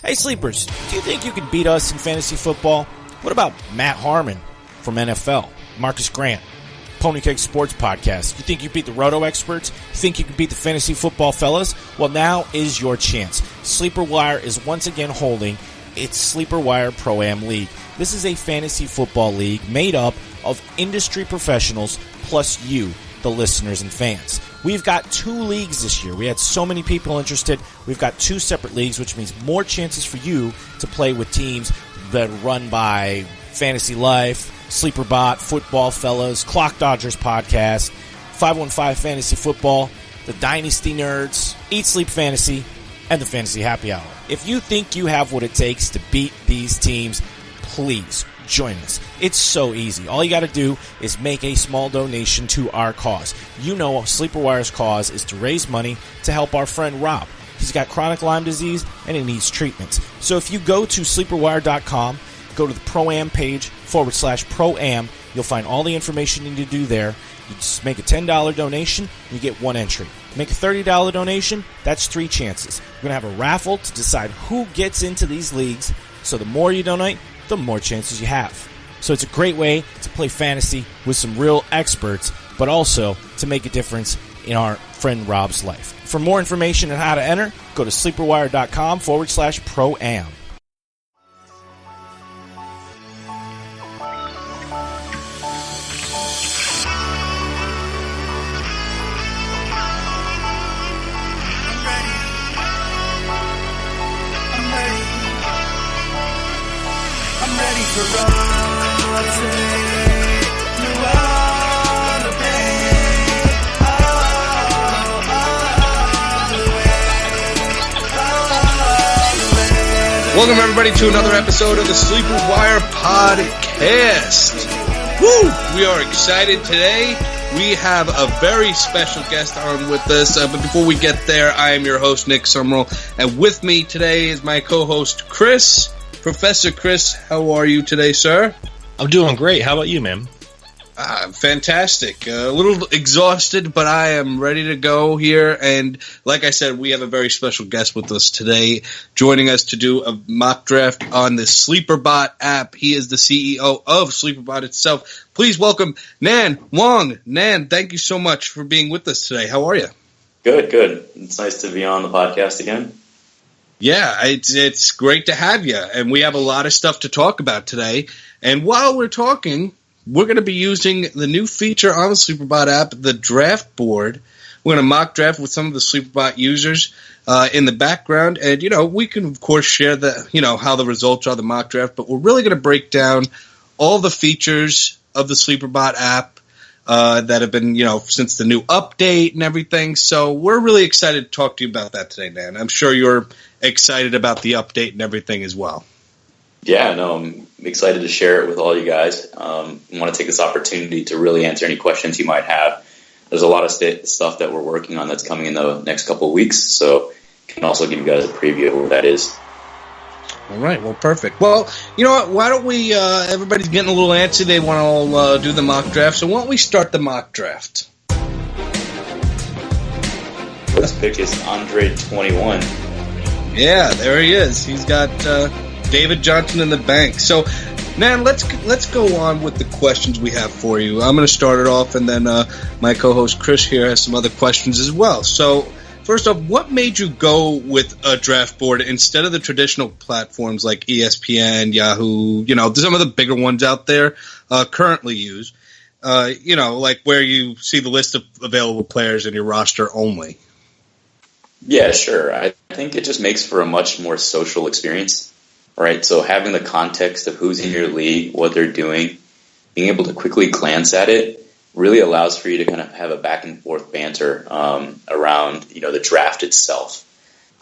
Hey, Sleepers, do you think you could beat us in fantasy football? What about Matt Harmon from NFL, Marcus Grant, Pony Keg Sports Podcast? You think you beat the Roto experts? You think you can beat the fantasy football fellas? Well, now is your chance. SleeperWire is once again holding its SleeperWire Pro Am League. This is a fantasy football league made up of industry professionals plus you, the listeners and fans. We've got 2 leagues this year. We had so many people interested. We've got 2 separate leagues, which means more chances for you to play with teams that are run by Fantasy Life, SleeperBot, Football Fellas, Clock Dodgers Podcast, 515 Fantasy Football, the Dynasty Nerds, Eat Sleep Fantasy, and the Fantasy Happy Hour. If you think you have what it takes to beat these teams, please join us. It's so easy. All you got to do is make a small donation to our cause. You know SleeperWire's cause is to raise money to help our friend Rob. He's got chronic Lyme disease and he needs treatments. So if you go to SleeperWire.com, go to the Pro Am page /Pro Am, you'll find all the information you need to do there. You just make a $10 donation, you get 1 entry. Make a $30 donation, that's 3 chances. We're going to have a raffle to decide who gets into these leagues. So the more you donate, the more chances you have. So it's a great way to play fantasy with some real experts, but also to make a difference in our friend Rob's life. For more information on how to enter, go to SleeperWire.com /Pro Am. Welcome, everybody, to another episode of the SleeperWire Podcast. Woo! We are excited today. We have a very special guest on with us. But before we get there, I am your host, Nick Summerall. And with me today is my co-host, Chris. Professor Chris, how are you today, sir? I'm doing great. How about you, man? Fantastic. A little exhausted, but I am ready to go here. And like I said, we have a very special guest with us today, joining us to do a mock draft on the SleeperBot app. He is the CEO of SleeperBot itself. Please welcome Nan Wang. Nan, thank you so much for being with us today. How are you? Good. It's nice to be on the podcast again. Yeah, it's great to have you. And we have a lot of stuff to talk about today. And while we're talking, we're going to be using the new feature on the SleeperBot app, the draft board. We're going to mock draft with some of the SleeperBot users in the background. And, we can, of course, share how the results are, the mock draft. But we're really going to break down all the features of the SleeperBot app that have been, since the new update and everything. So we're really excited to talk to you about that today, Nan. I'm sure you're excited about the update and everything as well. Yeah, no, I'm excited to share it with all you guys. I want to take this opportunity to really answer any questions you might have. There's a lot of stuff that we're working on that's coming in the next couple of weeks, so I can also give you guys a preview of what that is. All right, well, perfect. Well, you know what, why don't we, everybody's getting a little antsy, they want to all do the mock draft, so why don't we start the mock draft? First pick is Andre 21. Yeah, there he is. He's got David Johnson in the bank. So, Nan, let's go on with the questions we have for you. I'm going to start it off, and then my co-host Chris here has some other questions as well. So, first off, what made you go with a draft board instead of the traditional platforms like ESPN, Yahoo, some of the bigger ones out there currently use, like where you see the list of available players in your roster only? Yeah, sure. I think it just makes for a much more social experience. Right, so having the context of who's in your league, what they're doing, being able to quickly glance at it really allows for you to kind of have a back and forth banter around, the draft itself.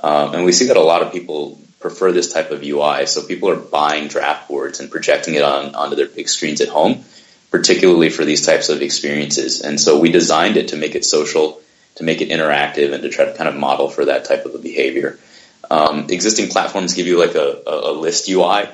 And we see that a lot of people prefer this type of UI. So people are buying draft boards and projecting it onto their big screens at home, particularly for these types of experiences. And so we designed it to make it social, to make it interactive, and to try to kind of model for that type of a behavior. Existing platforms give you like a list UI,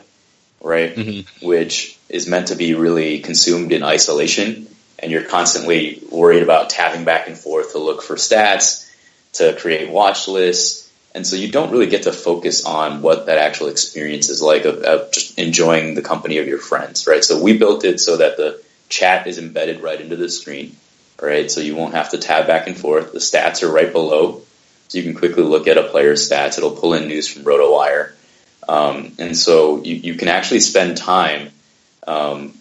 right? Mm-hmm. Which is meant to be really consumed in isolation, and you're constantly worried about tabbing back and forth to look for stats, to create watch lists, And so you don't really get to focus on what that actual experience is like of just enjoying the company of your friends, right? So we built it so that the chat is embedded right into the screen, right? So you won't have to tab back and forth. The stats are right below, so you can quickly look at a player's stats. It'll pull in news from RotoWire. And so you can actually spend time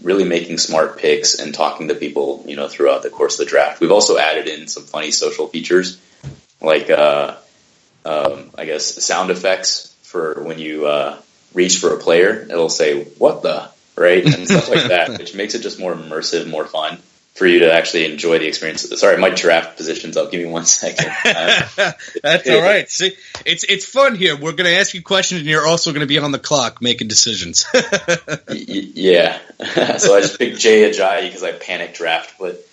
really making smart picks and talking to people, throughout the course of the draft. We've also added in some funny social features, like I guess sound effects for when you reach for a player. It'll say, "What the?" right? And stuff like that, which makes it just more immersive, more fun for you to actually enjoy the experience. Sorry, my draft position's up. Give me 1 second. That's all right. See, it's fun here. We're going to ask you questions, and you're also going to be on the clock making decisions. Yeah. So I just picked Jay Ajayi because I panic draft, but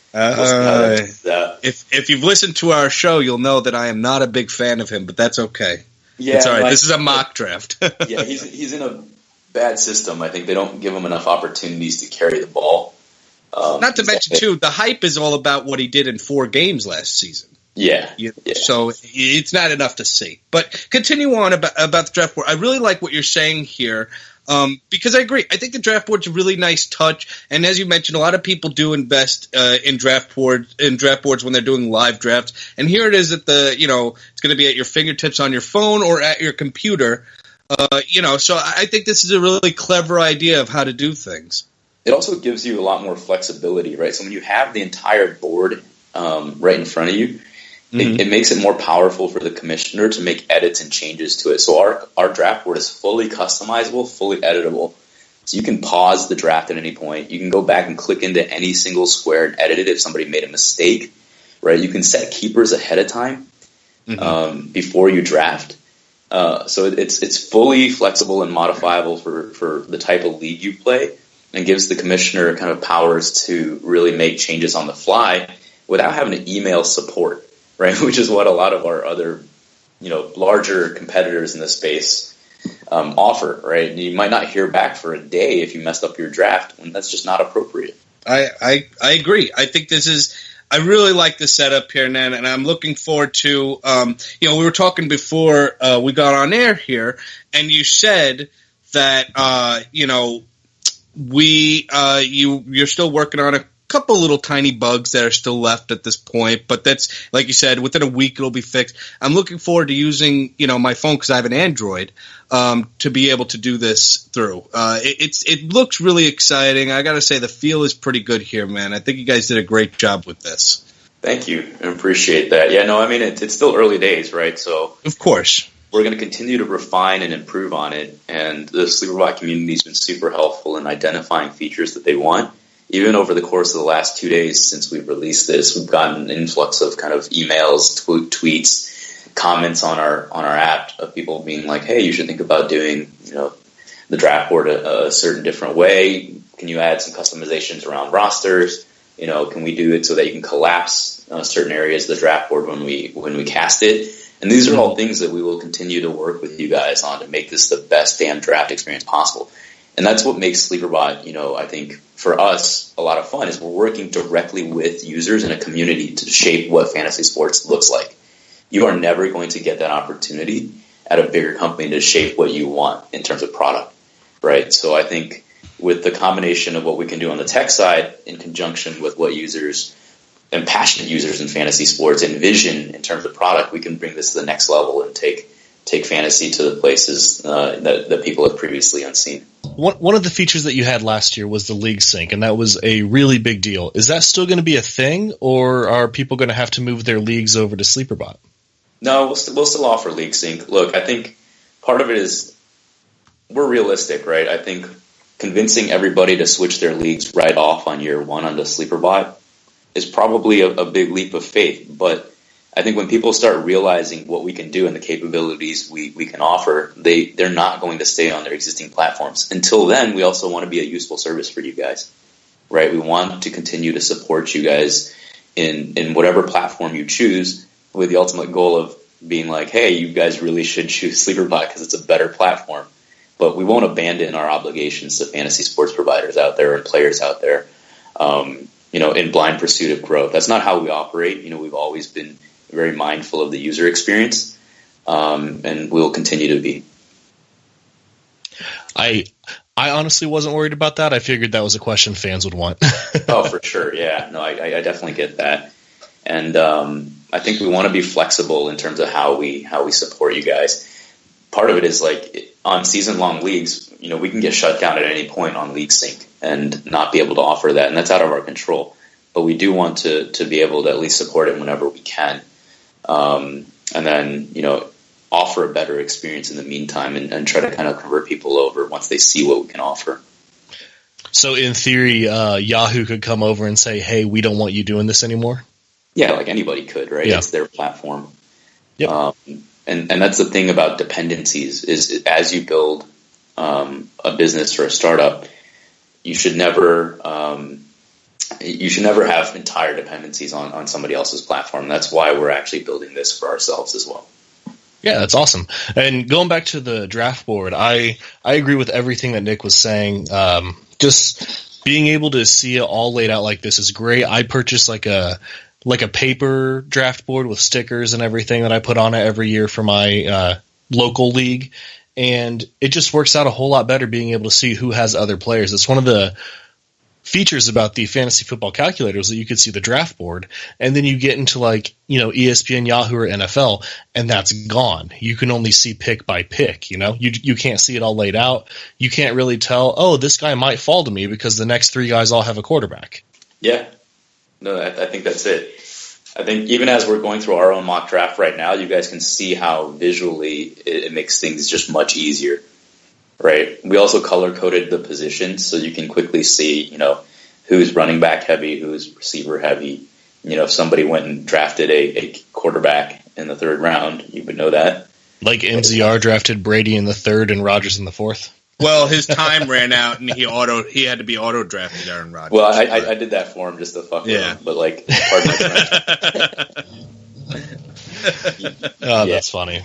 if you've listened to our show, you'll know that I am not a big fan of him, but that's okay. Yeah, it's all right. This is a mock draft. Yeah, he's in a bad system. I think they don't give him enough opportunities to carry the ball. Not to mention, too, the hype is all about what he did in 4 games last season. Yeah. So it's not enough to see. But continue on about the draft board. I really like what you're saying here because I agree. I think the draft board's a really nice touch. And as you mentioned, a lot of people do invest in draft boards when they're doing live drafts. And here it is at it's going to be at your fingertips on your phone or at your computer. So I think this is a really clever idea of how to do things. It also gives you a lot more flexibility, right? So when you have the entire board right in front of you, it makes it more powerful for the commissioner to make edits and changes to it. So our draft board is fully customizable, fully editable. So you can pause the draft at any point. You can go back and click into any single square and edit it if somebody made a mistake, right? You can set keepers ahead of time before you draft. So it's fully flexible and modifiable for the type of league you play, and gives the commissioner kind of powers to really make changes on the fly without having to email support, right? Which is what a lot of our other, larger competitors in this space offer, right? You might not hear back for a day if you messed up your draft, and that's just not appropriate. I agree. I think I really like the setup here, Nan, and I'm looking forward to, we were talking before we got on air here, and you said that, you're still working on a couple little tiny bugs that are still left at this point, but that's, like you said, within a week it'll be fixed. I'm looking forward to using, my phone because I have an Android, to be able to do this through. It looks really exciting. I got to say the feel is pretty good here, man. I think you guys did a great job with this. Thank you. I appreciate that. Yeah, no, I mean, it's still early days, right? So of course. We're going to continue to refine and improve on it, and the SleeperBot community has been super helpful in identifying features that they want. Even over the course of the last 2 days since we've released this, we've gotten an influx of kind of emails, tweets, comments on our app of people being like, "Hey, you should think about doing the draft board a certain different way. Can you add some customizations around rosters? Can we do it so that you can collapse certain areas of the draft board when we cast it?" And these are all things that we will continue to work with you guys on to make this the best damn draft experience possible. And that's what makes SleeperBot, I think, for us, a lot of fun, is we're working directly with users in a community to shape what fantasy sports looks like. You are never going to get that opportunity at a bigger company to shape what you want in terms of product, right? So I think with the combination of what we can do on the tech side in conjunction with what users and passionate users in fantasy sports envision in terms of product, we can bring this to the next level and take fantasy to the places that people have previously unseen. One of the features that you had last year was the league sync, and that was a really big deal. Is that still going to be a thing, or are people going to have to move their leagues over to SleeperBot? No, we'll still offer league sync. Look, I think part of it is we're realistic, right? I think convincing everybody to switch their leagues right off on year one onto SleeperBot is probably a big leap of faith, but I think when people start realizing what we can do and the capabilities we can offer, they're not going to stay on their existing platforms. Until then, we also want to be a useful service for you guys, right? We want to continue to support you guys in whatever platform you choose, with the ultimate goal of being like, hey, you guys really should choose SleeperBot because it's a better platform. But we won't abandon our obligations to fantasy sports providers out there and players out there, in blind pursuit of growth. That's not how we operate. We've always been very mindful of the user experience. and we'll continue to be. I honestly wasn't worried about that. I figured that was a question fans would want. Oh, for sure. Yeah, no, I definitely get that. And I think we want to be flexible in terms of how we support you guys. Part of it is like on season-long leagues, we can get shut down at any point on League Sync and not be able to offer that, and that's out of our control. But we do want to be able to at least support it whenever we can, and then offer a better experience in the meantime, and try to kind of convert people over once they see what we can offer. So in theory, Yahoo could come over and say, "Hey, we don't want you doing this anymore." Yeah, like anybody could, right? Yeah. It's their platform. Yep. And that's the thing about dependencies is as you build a business or a startup, you should never have entire dependencies on somebody else's platform. That's why we're actually building this for ourselves as well. Yeah, that's awesome. And going back to the draft board, I agree with everything that Nick was saying. Just being able to see it all laid out like this is great. I purchased like a paper draft board with stickers and everything that I put on it every year for my local league. And it just works out a whole lot better being able to see who has other players. It's one of the features about the fantasy football calculator is that you could see the draft board, and then you get into ESPN, Yahoo, or NFL, and that's gone. You can only see pick by pick. You can't see it all laid out. You can't really tell, oh, this guy might fall to me because the next three guys all have a quarterback. Yeah. No, I think that's it. I think even as we're going through our own mock draft right now, you guys can see how visually it makes things just much easier, right? We also color-coded the positions so you can quickly see, who's running back heavy, who's receiver heavy. If somebody went and drafted a quarterback in the third round, you would know that. Like MZR drafted Brady in the third and Rodgers in the fourth. Well, his time ran out, and he had to be auto drafted Aaron Rodgers. Well, I did that for him just to fuck with him, but pardon my French. Oh, that's funny.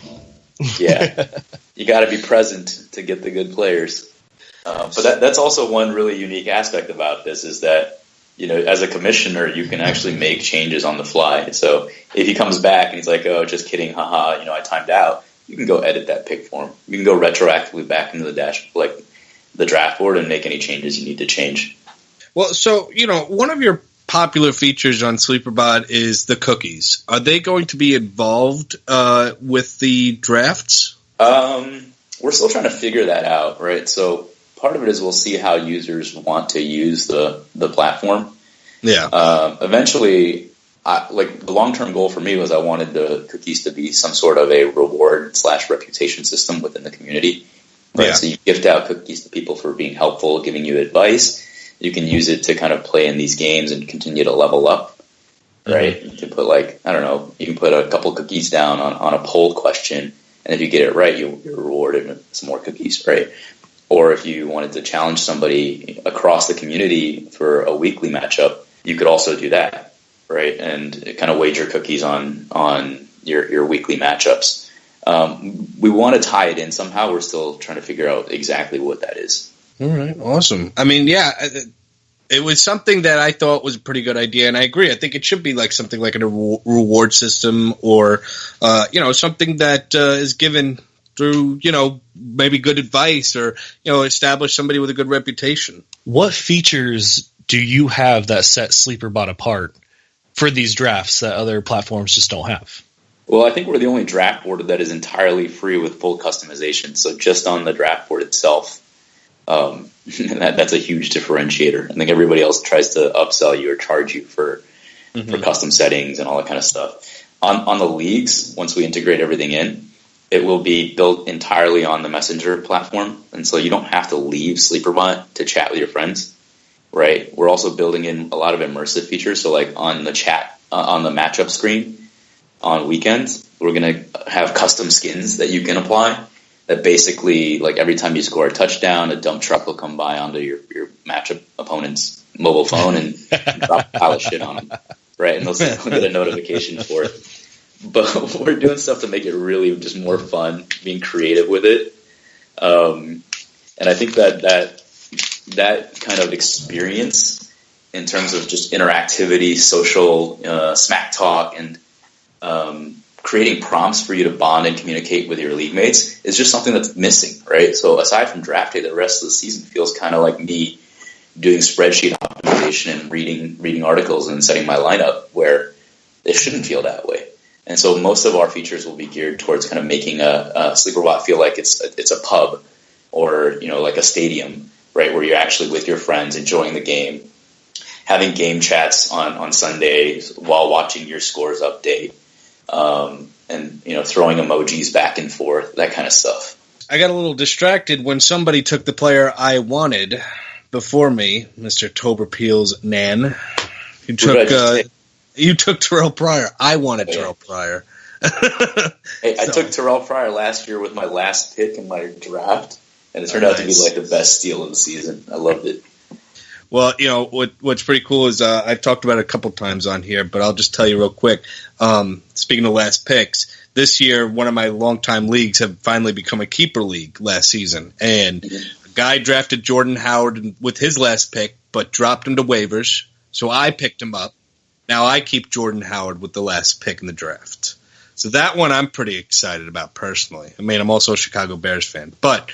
Yeah, you got to be present to get the good players. But that's also one really unique aspect about this is that as a commissioner, you can actually make changes on the fly. So if he comes back and he's like, "Oh, just kidding, haha," I timed out. You can go edit that pick for him. You can go retroactively back into the draft board and make any changes you need to change. Well, so, one of your popular features on SleeperBot is the cookies. Are they going to be involved with the drafts? We're still trying to figure that out, right? So part of it is we'll see how users want to use the platform. Yeah. Eventually, the long-term goal for me was I wanted the cookies to be some sort of a reward/reputation system within the community. Right? Yeah. So you gift out cookies to people for being helpful, giving you advice. You can use it to kind of play in these games and continue to level up. Right? Mm-hmm. You can put you can put a couple cookies down on a poll question, and if you get it right, you're rewarded with some more cookies, right? Or if you wanted to challenge somebody across the community for a weekly matchup, you could also do that. Right, and kind of wager cookies on your weekly matchups. We want to tie it in somehow. We're still trying to figure out exactly what that is. All right, awesome. I mean, yeah, it was something that I thought was a pretty good idea, and I agree. I think it should be something like a reward system, or something that is given through maybe good advice, or establish somebody with a good reputation. What features do you have that set SleeperBot apart for these drafts that other platforms just don't have? Well, I think we're the only draft board that is entirely free with full customization. So just on the draft board itself, that's a huge differentiator. I think everybody else tries to upsell you or charge you for custom settings and all that kind of stuff. On the leagues, once we integrate everything in, it will be built entirely on the Messenger platform. And so you don't have to leave SleeperBot to chat with your friends. Right. We're also building in a lot of immersive features. So on the chat, on the matchup screen on weekends, we're going to have custom skins that you can apply that basically every time you score a touchdown, a dump truck will come by onto your matchup opponent's mobile phone and drop a pile of shit on them. Right. And they'll get a notification for it. But we're doing stuff to make it really just more fun, being creative with it. And I think that kind of experience in terms of just interactivity, social smack talk, and creating prompts for you to bond and communicate with your league mates is just something that's missing, right? So aside from draft day, the rest of the season feels kind of like me doing spreadsheet optimization and reading articles and setting my lineup, where it shouldn't feel that way. And so most of our features will be geared towards kind of making a SleeperBot feel like it's a pub or, like a stadium, right, where you're actually with your friends enjoying the game, having game chats on Sundays while watching your scores update, and throwing emojis back and forth, that kind of stuff. I got a little distracted when somebody took the player I wanted before me, Mr. Toberpeel's Nan. You took Terrell Pryor. I wanted Terrell Pryor. Hey, I took Terrell Pryor last year with my last pick in my draft, and it turned out to be like the best steal of the season. I loved it. Well, what's pretty cool is I've talked about it a couple times on here, but I'll just tell you real quick. Speaking of last picks, this year one of my longtime leagues have finally become a keeper league last season, and a guy drafted Jordan Howard with his last pick, but dropped him to waivers, so I picked him up. Now I keep Jordan Howard with the last pick in the draft. So that one I'm pretty excited about personally. I mean, I'm also a Chicago Bears fan, but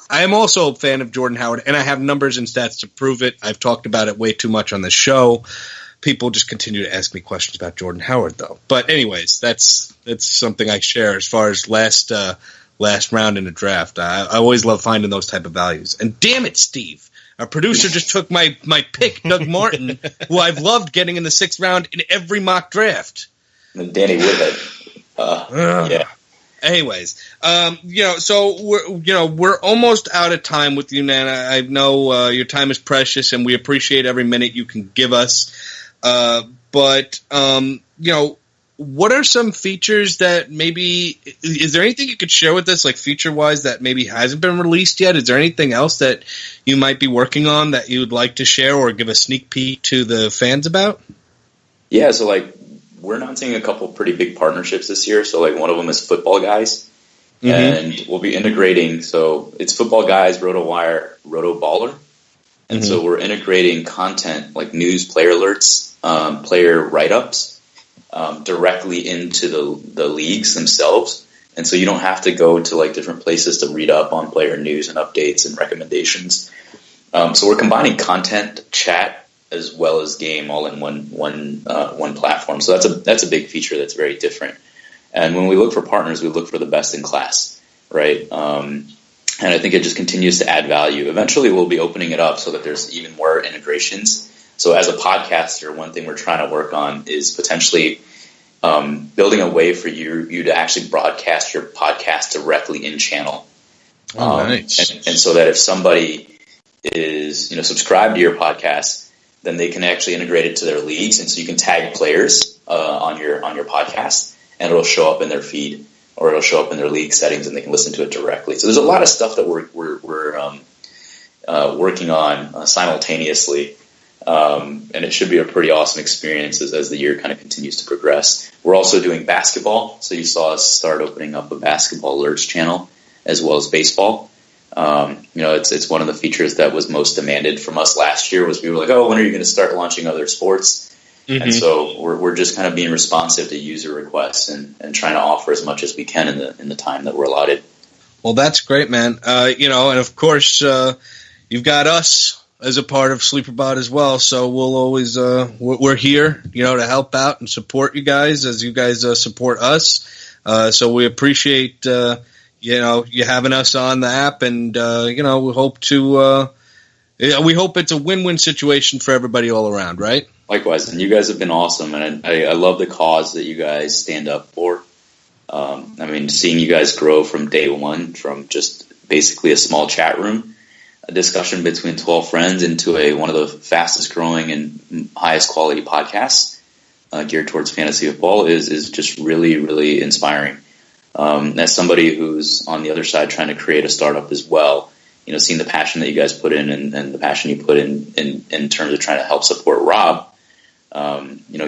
I am also a fan of Jordan Howard, and I have numbers and stats to prove it. I've talked about it way too much on the show. People just continue to ask me questions about Jordan Howard, though. But anyways, that's something I share as far as last round in the draft. I always love finding those type of values. And damn it, Steve, our producer just took my pick, Doug Martin, who I've loved getting in the 6th round in every mock draft. And Danny Woodhead. Yeah. Anyways, so we're almost out of time with you, Nan. I know your time is precious, and we appreciate every minute you can give us. But what are some features that maybe is there anything you could share with us, like feature-wise, that maybe hasn't been released yet? Is there anything else that you might be working on that you would like to share or give a sneak peek to the fans about? Yeah, so we're announcing a couple pretty big partnerships this year. So one of them is Football Guys. Mm-hmm. And we'll be integrating, so it's Football Guys, RotoWire, RotoBaller. And so we're integrating content like news, player alerts, player write-ups directly into the leagues themselves. And so you don't have to go to different places to read up on player news and updates and recommendations. So we're combining content, chat, as well as game all in one platform. So that's a big feature that's very different. And when we look for partners, we look for the best in class, right? And I think it just continues to add value. Eventually, we'll be opening it up so that there's even more integrations. So as a podcaster, one thing we're trying to work on is potentially building a way for you to actually broadcast your podcast directly in channel. Nice. And so that if somebody is subscribed to your podcast, then they can actually integrate it to their leagues, and so you can tag players on your podcast, and it'll show up in their feed or it'll show up in their league settings, and they can listen to it directly. So there's a lot of stuff that we're working on simultaneously, and it should be a pretty awesome experience as the year kind of continues to progress. We're also doing basketball, so you saw us start opening up a basketball alerts channel as well as baseball. It's one of the features that was most demanded from us last year. Was we were like, oh, when are you going to start launching other sports? Mm-hmm. And so we're just kind of being responsive to user requests and trying to offer as much as we can in the time that we're allotted. Well, that's great, man. And of course, you've got us as a part of SleeperBot as well. So we'll always we're here, to help out and support you guys as you guys support us. So we appreciate you having us on the app, and we hope it's a win-win situation for everybody all around, right? Likewise, and you guys have been awesome, and I love the cause that you guys stand up for. Seeing you guys grow from day one, from just basically a small chat room, a discussion between 12 friends, into one of the fastest growing and highest quality podcasts geared towards fantasy football is just really, really inspiring. As somebody who's on the other side trying to create a startup as well, seeing the passion that you guys put in and the passion you put in terms of trying to help support Rob,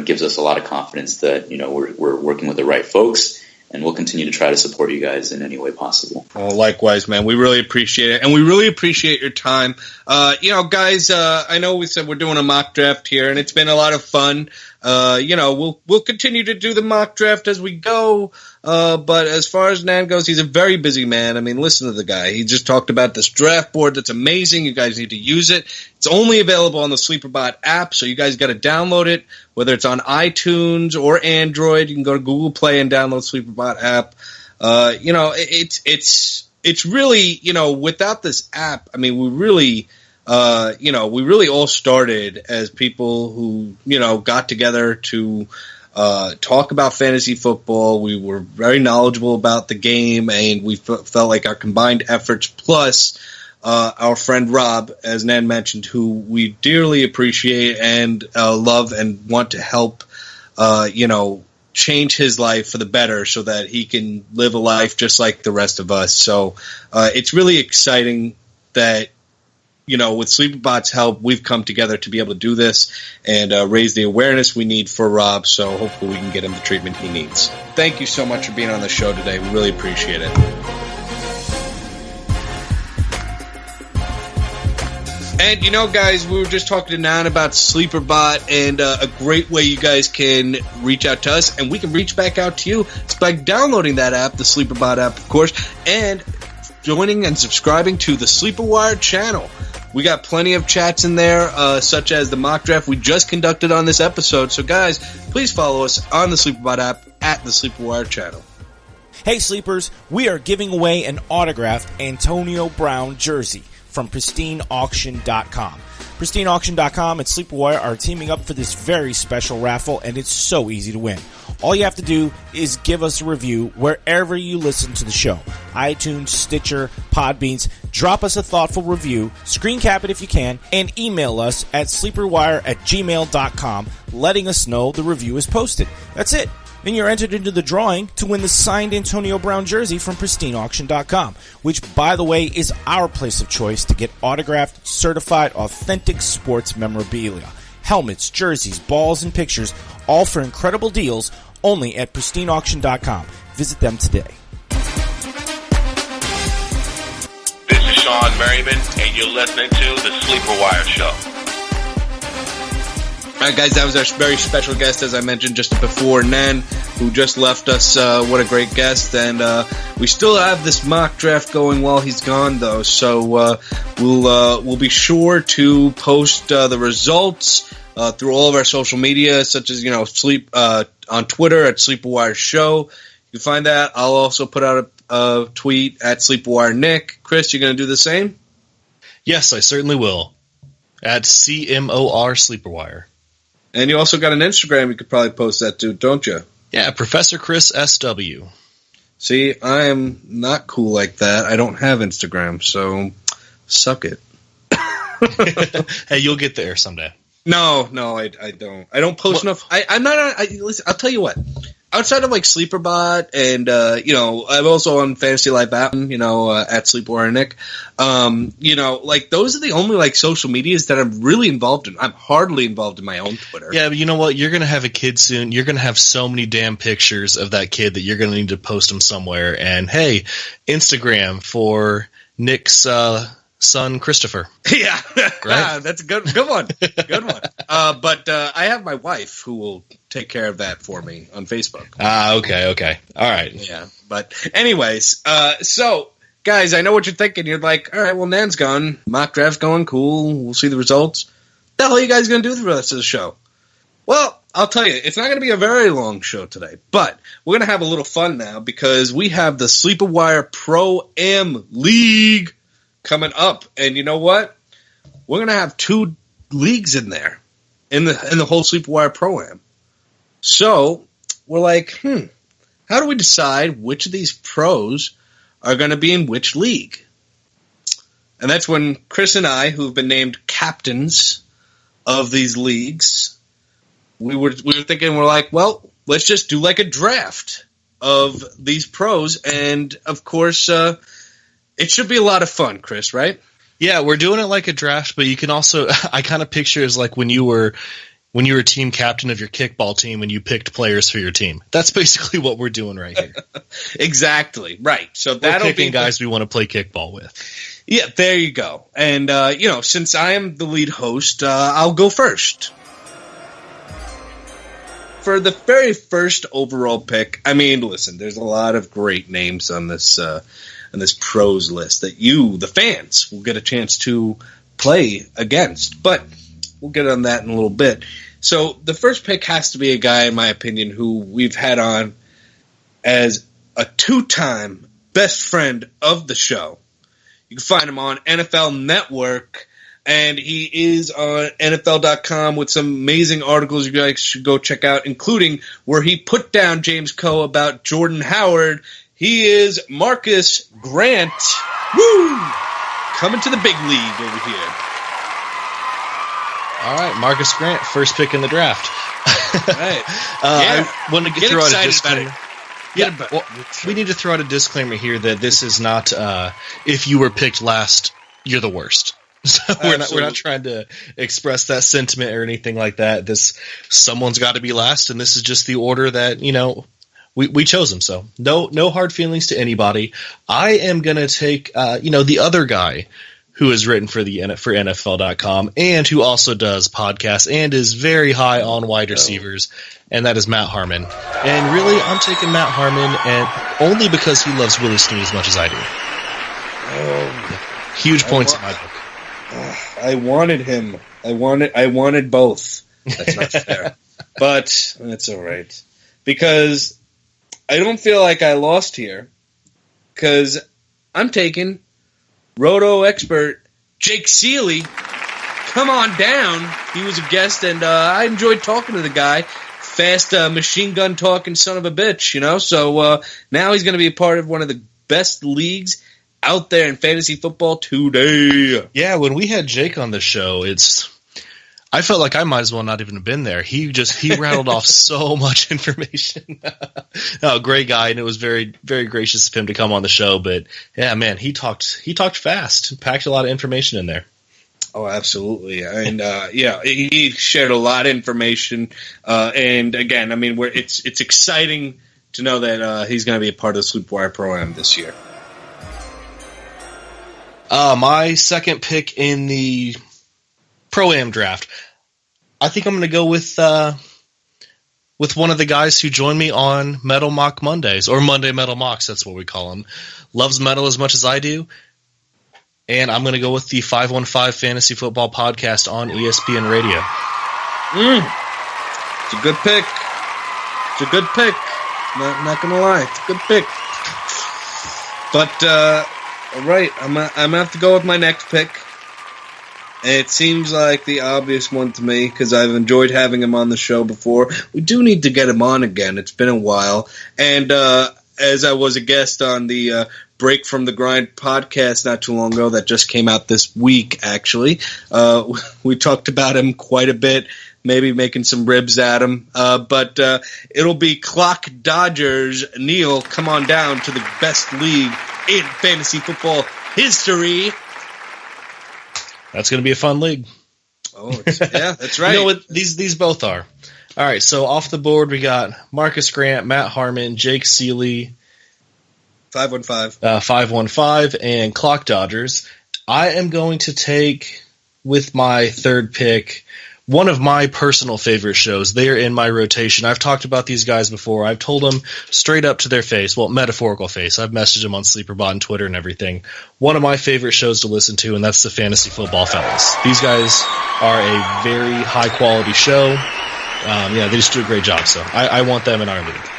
gives us a lot of confidence that, we're working with the right folks, and we'll continue to try to support you guys in any way possible. Well, likewise, man. We really appreciate it, and we really appreciate your time. Guys, I know we said we're doing a mock draft here, and it's been a lot of fun. We'll continue to do the mock draft as we go. But as far as Nan goes, he's a very busy man. I mean, listen to the guy. He just talked about this draft board that's amazing. You guys need to use it. It's only available on the SleeperBot app, so you guys got to download it, whether it's on iTunes or Android. You can go to Google Play and download SleeperBot app. It's really, without this app, I mean, we really all started as people who, got together to talk about fantasy football. We were very knowledgeable about the game, and we felt like our combined efforts plus our friend Rob, as Nan mentioned, who we dearly appreciate and love and want to help, change his life for the better so that he can live a life just like the rest of us. So it's really exciting that, with SleeperBot's help, we've come together to be able to do this and raise the awareness we need for Rob, so hopefully we can get him the treatment he needs. Thank you so much for being on the show today. We really appreciate it. And, guys, we were just talking to Nan about SleeperBot and a great way you guys can reach out to us, and we can reach back out to you. It's by downloading that app, the SleeperBot app, of course, and joining and subscribing to the SleeperWire channel. We got plenty of chats in there, such as the mock draft we just conducted on this episode. So, guys, please follow us on the SleeperBot app at the SleeperWire channel. Hey, Sleepers, we are giving away an autographed Antonio Brown jersey from PristineAuction.com. PristineAuction.com and SleeperWire are teaming up for this very special raffle, and it's so easy to win. All you have to do is give us a review wherever you listen to the show. iTunes, Stitcher, Podbeans. Drop us a thoughtful review, screen cap it if you can, and email us at sleeperwire@gmail.com letting us know the review is posted. That's it. And you're entered into the drawing to win the signed Antonio Brown jersey from PristineAuction.com, which, by the way, is our place of choice to get autographed, certified, authentic sports memorabilia. Helmets, jerseys, balls, and pictures, all for incredible deals only at PristineAuction.com. Visit them today. This is Sean Merriman, and you're listening to the SleeperWire Show. All right, guys, that was our very special guest, as I mentioned just before, Nan, who just left us. What a great guest. And we still have this mock draft going while he's gone, though. So we'll be sure to post the results through all of our social media, such as, on Twitter at SleeperWire Show. You can find that. I'll also put out a tweet at SleeperWire Nick. Chris, you going to do the same? Yes, I certainly will. At CMOR SleeperWire. And you also got an Instagram you could probably post that to, don't you? Yeah, Professor Chris SW. See, I am not cool like that. I don't have Instagram, so suck it. Hey, you'll get there someday. No, I don't. I don't post enough. I'm not. Listen, I'll tell you what. Outside of like SleeperBot and I'm also on Fantasy Life app, at SleeperWire Nick. Like those are the only like social medias that I'm really involved in. I'm hardly involved in my own Twitter. Yeah, but you know what? You're gonna have a kid soon. You're gonna have so many damn pictures of that kid that you're gonna need to post them somewhere. And hey, Instagram for Nick's son Christopher. Yeah, right. That's a good one. Good one. But I have my wife who will take care of that for me on Facebook. Okay. All right. Yeah. But anyways, so guys, I know what you're thinking. You're like, all right, well, Nan's gone. Mock draft's going. Cool. We'll see the results. What the hell are you guys going to do for the rest of the show? Well, I'll tell you, it's not going to be a very long show today, but we're going to have a little fun now because we have the SleeperWire Pro Am League coming up. And you know what? We're going to have 2 leagues in there in the whole SleeperWire Pro Am. So we're like, how do we decide which of these pros are going to be in which league? And that's when Chris and I, who've been named captains of these leagues, we were thinking, we're like, well, let's just do like a draft of these pros. And of course, it should be a lot of fun, Chris, right? Yeah, we're doing it like a draft, but you can also, I kind of picture it as like when you were team captain of your kickball team and you picked players for your team. That's basically what we're doing right here. Exactly, right. So that'll be guys we want to play kickball with. Yeah, there you go. And, since I am the lead host, I'll go first. for the very first overall pick, I mean, listen, there's a lot of great names on this pros list that you, the fans, will get a chance to play against. But we'll get on that in a little bit. So the first pick has to be a guy, in my opinion, who we've had on as a 2-time best friend of the show. You can find him on NFL Network, and he is on NFL.com with some amazing articles you guys should go check out, including where he put down James Coe about Jordan Howard. He is Marcus Grant. Woo! Coming to the big league over here. All right, Marcus Grant, first pick in the draft. All right. I want to throw out a disclaimer. Well, we need to throw out a disclaimer here that this is not if you were picked last, you're the worst. So we're not trying to express that sentiment or anything like that. Someone's got to be last, and this is just the order that we chose him. So no hard feelings to anybody. I am gonna take the other guy who has written for NFL.com and who also does podcasts and is very high on wide receivers, and that is Matt Harmon. And really, I'm taking Matt Harmon, and only because he loves Willie Snead as much as I do. Huge points in my book. I wanted him. I wanted both. That's not fair. But that's all right. Because I don't feel like I lost here. Because I'm taking Roto expert Jake Seeley. Come on down. He was a guest, and I enjoyed talking to the guy. Fast machine gun talking son of a bitch, So now he's going to be a part of one of the best leagues out there in fantasy football today. Yeah, when we had Jake on the show, I felt like I might as well not even have been there. He rattled off so much information. Great guy, and it was very, very gracious of him to come on the show. But yeah, man, he talked fast, packed a lot of information in there. Oh, absolutely, and he shared a lot of information. And again, I mean, it's exciting to know that he's going to be a part of the SleeperWire Pro Am this year. My second pick in the Pro Am draft, I think I'm going to go with one of the guys who joined me on Metal Mock Mondays, or Monday Metal Mocks, that's what we call him. Loves metal as much as I do, and I'm going to go with the 515 Fantasy Football Podcast on ESPN Radio. It's a good pick. Not going to lie, it's a good pick. But all right, I'm going to have to go with my next pick. It seems like the obvious one to me because I've enjoyed having him on the show before. We do need to get him on again. It's been a while. And as I was a guest on the Break from the Grind podcast not too long ago that just came out this week, actually, we talked about him quite a bit, maybe making some ribs at him. But it'll be Clock Dodgers. Neil, come on down to the best league in fantasy football history. That's going to be a fun league. Oh, yeah, that's right. You know what? These both are. All right, so off the board, we got Marcus Grant, Matt Harmon, Jake Seeley, 515, and Clock Dodgers. I am going to take, with my third pick, one of my personal favorite shows. They are in my rotation. I've talked about these guys before. I've told them straight up to their face, well, metaphorical face. I've messaged them on SleeperBot and Twitter and everything. One of my favorite shows to listen to, and that's the Fantasy Football Fellas. These guys are a very high-quality show. They just do a great job, so I want them in our league.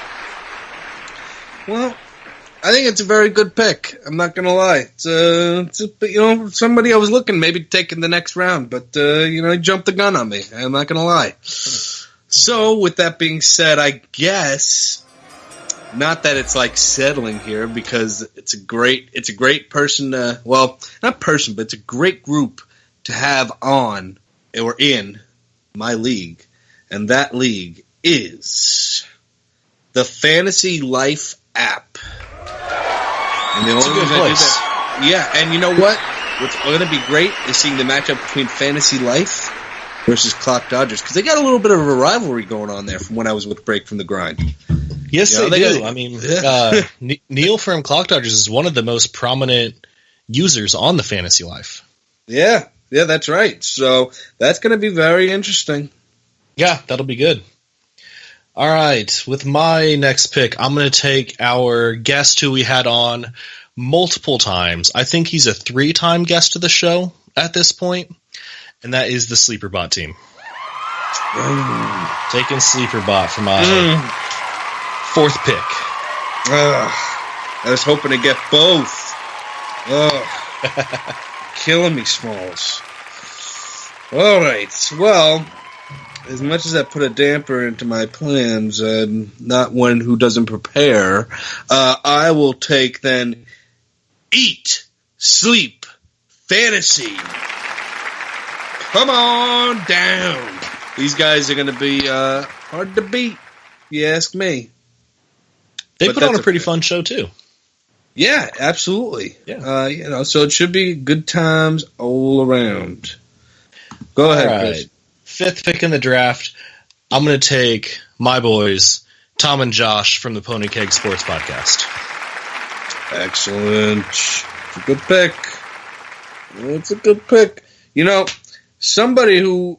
Well, I think it's a very good pick. I'm not going to lie. It's somebody I was looking maybe taking the next round, but he jumped the gun on me. I'm not going to lie. So, with that being said, I guess not that it's like settling here because it's a great person. Not person, but it's a great group to have on or in my league, and that league is the Fantasy Life app. And the only reason I do that, yeah, and you know what? What's going to be great is seeing the matchup between Fantasy Life versus Clock Dodgers because they got a little bit of a rivalry going on there from when I was with Break from the Grind. Yes, they do. I mean, Neil from Clock Dodgers is one of the most prominent users on the Fantasy Life. Yeah, that's right. So that's going to be very interesting. Yeah, that'll be good. All right, with my next pick, I'm going to take our guest who we had on multiple times. I think he's a 3-time guest of the show at this point, and that is the SleeperBot team. Taking SleeperBot for my 4th pick. I was hoping to get both. Killing me, Smalls. All right, well, as much as I put a damper into my plans, not one who doesn't prepare, I will take then Eat, Sleep, Fantasy. Come on down. These guys are going to be hard to beat, if you ask me. They put on a pretty fun show, too. Yeah, absolutely. Yeah. So it should be good times all around. Go ahead, Chris. 5th pick in the draft, I'm going to take my boys, Tom and Josh from the Pony Keg Sports Podcast. Excellent. It's a good pick. It's a good pick. Somebody who,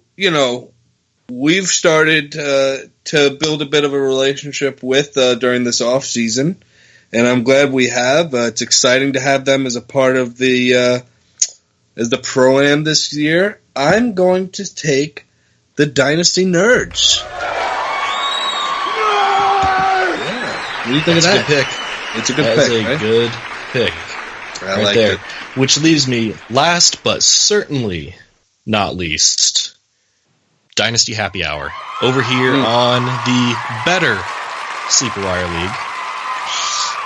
we've started to build a bit of a relationship with during this off season, and I'm glad we have. It's exciting to have them as a part of the Pro Am this year. I'm going to take the Dynasty Nerds. Yeah. What do you think of that? Good pick. It's a good pick. Right? Good pick. I like it. Which leaves me last, but certainly not least, Dynasty Happy Hour over here on the better SleeperWire League.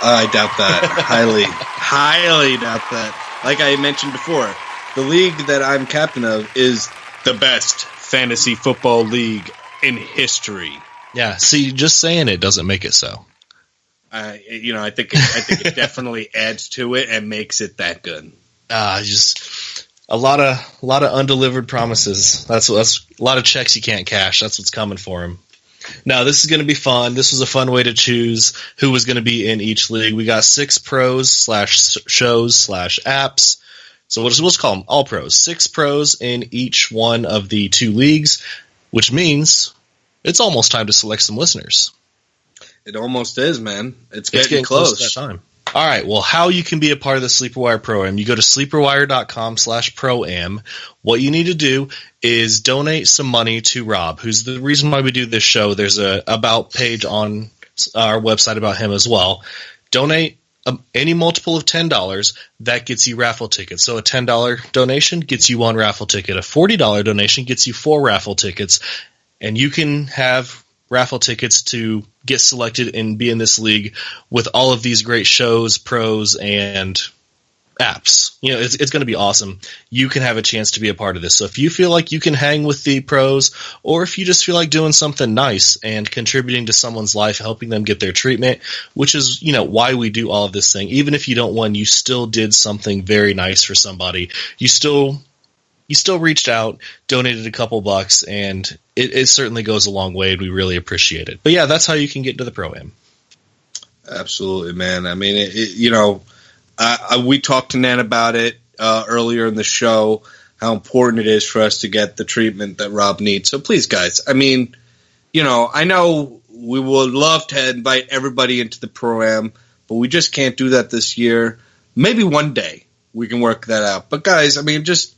I doubt that. highly doubt that. Like I mentioned before, the league that I'm captain of is the best fantasy football league in history. Yeah, see, just saying it doesn't make it so. I think it definitely adds to it and makes it that good. Just a lot of undelivered promises. That's a lot of checks you can't cash. That's what's coming for him. Now, this is going to be fun. This was a fun way to choose who was going to be in each league. We got 6 pros / shows / apps. So we'll just call them all pros. 6 pros in each one of the 2 leagues, which means it's almost time to select some listeners. It almost is, man. It's getting close. To that time. All right. Well, how you can be a part of the SleeperWire Pro Am, you go to SleeperWire.com/ProAm. What you need to do is donate some money to Rob, who's the reason why we do this show. There's a about page on our website about him as well. Donate any multiple of $10. That gets you raffle tickets. So a $10 donation gets you 1 raffle ticket. A $40 donation gets you 4 raffle tickets. And you can have raffle tickets to get selected and be in this league with all of these great shows, pros, and apps. It's going to be awesome. You can have a chance to be a part of this. So if you feel like you can hang with the pros, or if you just feel like doing something nice and contributing to someone's life, helping them get their treatment, which is, why we do all of this thing. Even if you don't win, you still did something very nice for somebody. You still reached out, donated a couple bucks, and it certainly goes a long way, and we really appreciate it. But yeah, that's how you can get into the Pro-Am. Absolutely, man. I mean, we talked to Nan about it earlier in the show, how important it is for us to get the treatment that Rob needs. So please, guys, I mean, I know we would love to invite everybody into the Pro-Am, but we just can't do that this year. Maybe one day we can work that out. But guys, I mean, just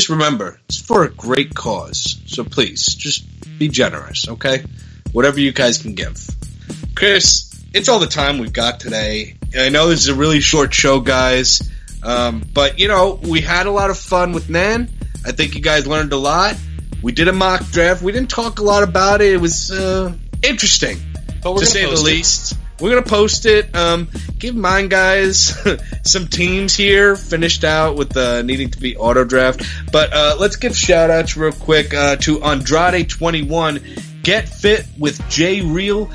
remember, it's for a great cause. So please, just be generous, okay? Whatever you guys can give. Chris, it's all the time we've got today. I know this is a really short show, guys. But, we had a lot of fun with Nan. I think you guys learned a lot. We did a mock draft. We didn't talk a lot about it. It was interesting, to say the least. We're going to post it. Keep in mind, guys, some teams here finished out with needing to be auto-draft. But let's give shout-outs real quick to Andrade21, Get Fit with J Real,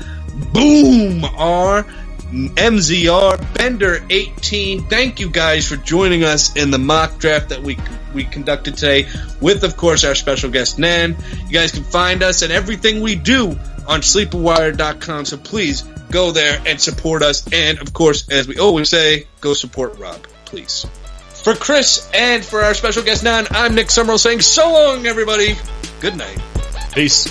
Boom R, MZR, Bender18. Thank you guys for joining us in the mock draft that we conducted today with, of course, our special guest, Nan. You guys can find us and everything we do on SleeperWire.com, so please go there and support us. And, of course, as we always say, go support Rob, please. For Chris and for our special guest, Nan, I'm Nick Summerall saying so long, everybody. Good night. Peace.